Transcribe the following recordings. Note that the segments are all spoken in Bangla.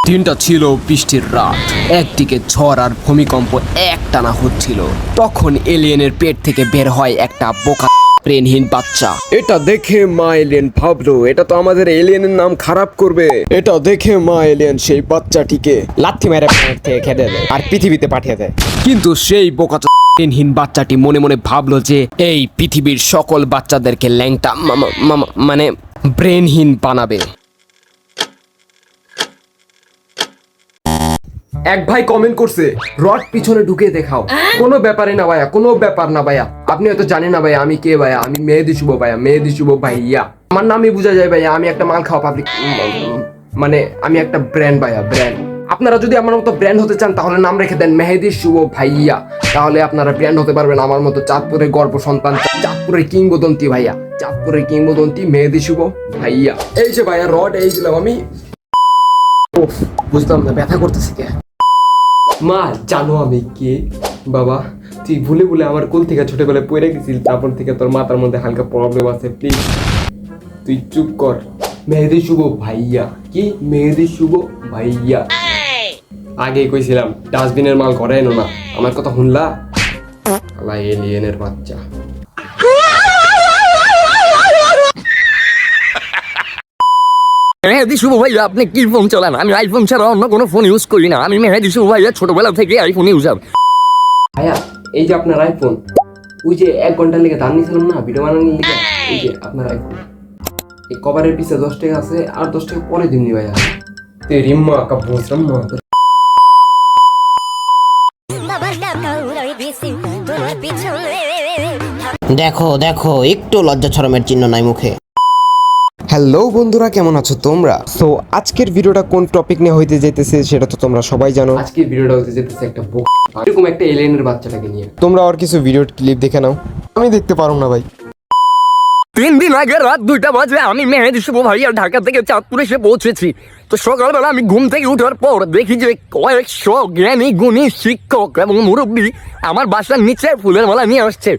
দিনটা ছিল বৃষ্টির রাত, একদিকে ঝড় আর ভূমিকম্প একটানা হচ্ছিল। তখন এলিয়েনের পেট থেকে বের হয় একটা বোকা ব্রেনহীন বাচ্চা। এটা দেখে মা এলিয়েন ভাবলো এটা তো আমাদের এলিয়েনের নাম খারাপ করবে। এটা দেখে মা এলিয়েন সেই বাচ্চাটিকে লাথি মেরে প্ল্যানেট থেকে খেতে দেয় আর পৃথিবীতে পাঠিয়ে দেয়। কিন্তু সেই বোকা ব্রেনহীন বাচ্চাটি মনে মনে ভাবলো যে এই পৃথিবীর সকল বাচ্চাদেরকে ল্যাংটা মানে ব্রেনহীন বানাবে। এক ভাই কমেন্ট করছে রড পিছনে ঢুকে দেখাও। কোনো ব্যাপারে না ভাইয়া, কোনো ব্যাপার না ভাইয়া। আপনি হয়তো জানেন না ভাইয়া আমি কে ভাইয়া, আমি মেহেদি শুভ ভাইয়া, মেহেদি শুভ ভাইয়া। আমার নামই বোঝা যায় ভাইয়া, আমি একটা মাল খাওয়া পাবলিক, মানে আমি একটা ব্র্যান্ড ভাইয়া, ব্র্যান্ড। আপনারা যদি আমার মতো ব্র্যান্ড হতে চান তাহলে নাম রেখে দেন মেহেদি শুভ ভাইয়া, তাহলে আপনারা ব্র্যান্ড হতে পারবেন আমার মতো। চাঁদপুরের গর্ব সন্তান, চাঁদপুরের কিংবদন্তি ভাইয়া, চাঁদপুরের কিংবদন্তি মেহেদি শুভ ভাইয়া। এই যে ভাইয়া রড এই দিলাম আমি। বুঝলাম না ব্যথা করতেছি কে। মা জানো আমি কে? বাবা তুই ভুলে ভুলে আমার কোল থেকে ছোটবেলায় পড়ে গেছিস, তারপর থেকে তোর মাথার মধ্যে হালকা প্রবলেম আছে, প্লিজ তুই চুপ কর। মেহেদি শুভ ভাইয়া। কি মেহেদি শুভ ভাইয়া? আগেই কইছিলাম ডাস্টবিনের মাল ঘরে এনো না, আমার কথা শুনলা? আল্লাহ এলিয়েনের বাচ্চা। মেহেদি শুভ ভাইয়া, আপনি কি ফোন চালান? আমি আইফোন ছাড়া অন্য কোনো ফোন ইউজ করি না। আমি মেহেদি শুভ ভাইয়া ছোটবেলা থেকে আইফোন ইউজার। ভাইয়া এই যে আপনার আইফোন, ওই যে 1 ঘন্টা লেগে দাম নিয়েছিলাম না ভিডিও বানানোর লেগে, এই যে আপনার আইফোন, এই কভারের পিছে 10 টাকা আছে, আর 10 টাকা পরে দিননি ভাইয়া। তেরি মা কা ভোসম মা। দেখো দেখো একটু লজ্জা শরমের চিহ্ন নাই মুখে। হ্যালো বন্ধুরা, কেমন আছো তোমরা? সো আজকের ভিডিওটা কোন টপিক নিয়ে হইতে যেতেছে সেটা তো তোমরা সবাই জানো। আজকের ভিডিওটা হইতে যেতেছে একটা এরকম একটা এলিয়েনের বাচ্চাটাকে নিয়ে। তোমরা আর কিছু ভিডিও ক্লিপ দেখে নাও, আমি দেখতে পারো না ভাই। 3 দিন আগে রাত 2টা বাজে আমি মেহেদি শুভ ভাইয়া ঢাকা থেকে চাঁদপুরে এসে পৌঁছেছি। তো সকালবেলা আমি ঘুম থেকে উঠার পর দেখি যে কয়েকশো জ্ঞানী গুণী শিক্ষক এবং মুরব্বী আমার বাসার নিচে ফুলের মালা নিয়ে আসছে।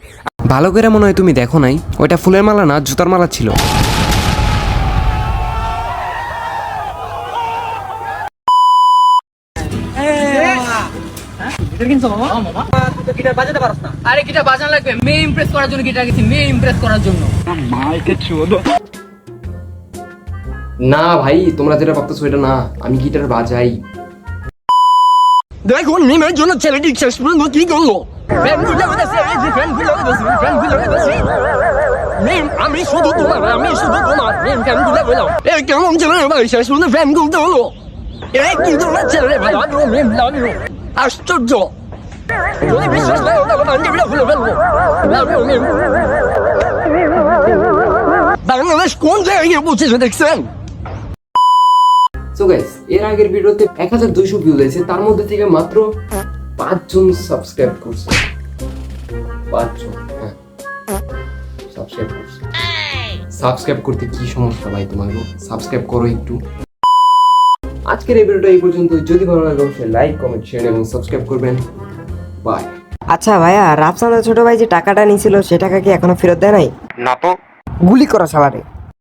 ভালো করে মনে হয় তুমি দেখো নাই, ওইটা ফুলের মালা না জুতার মালা ছিল। আরে গিটার বাজানো লাগবে, মেয়ে ইমপ্রেস করার জন্য গিটার গেছি, মেয়ে ইমপ্রেস করার জন্য। না ভাই তোমরা যেটা ভাবতেছো এটা না, আমি গিটার বাজাই। দেখুন মিমের জন্য ছেলেটি শেষ পর্যন্ত কি করলো। আমি শুধু তোমার, আমি শুধু তোমার ফ্যান গুলো বললাম। এই কেমন ছেলে ভাই, শেষ পর্যন্ত ফ্যান গুলতে হলো। এই কি ধরনের ছেলে ভাই, আশ্চর্য। যদি বিশ্বাস না হয় বান্ধবীরা খুলে ফেলবো। বাংলাদেশ কোন জায়গায় পৌঁছেছে দেখছেন? সো গাইস, এর আগের ভিডিওতে 1200 ভিউ হয়েছে, তার মধ্যে থেকে মাত্র 5 জন সাবস্ক্রাইব করছে। 5 জন সাবস্ক্রাইব করছে। সাবস্ক্রাইব করতে কি সমস্যা ভাই তোমার? সাবস্ক্রাইব করো একটু। আজকের এই ভিডিওটা এই পর্যন্ত। যদি ভালো লাগে অবশ্যই লাইক, কমেন্ট, শেয়ার এবং সাবস্ক্রাইব করবেন। বাই। আচ্ছা ভাইয়া, রাফসানের ছোট ভাই যে টাকাটা নিয়েছিল সে টাকা কি এখনো ফেরত দেয় নাই? না তো। গুলি করা শালারে।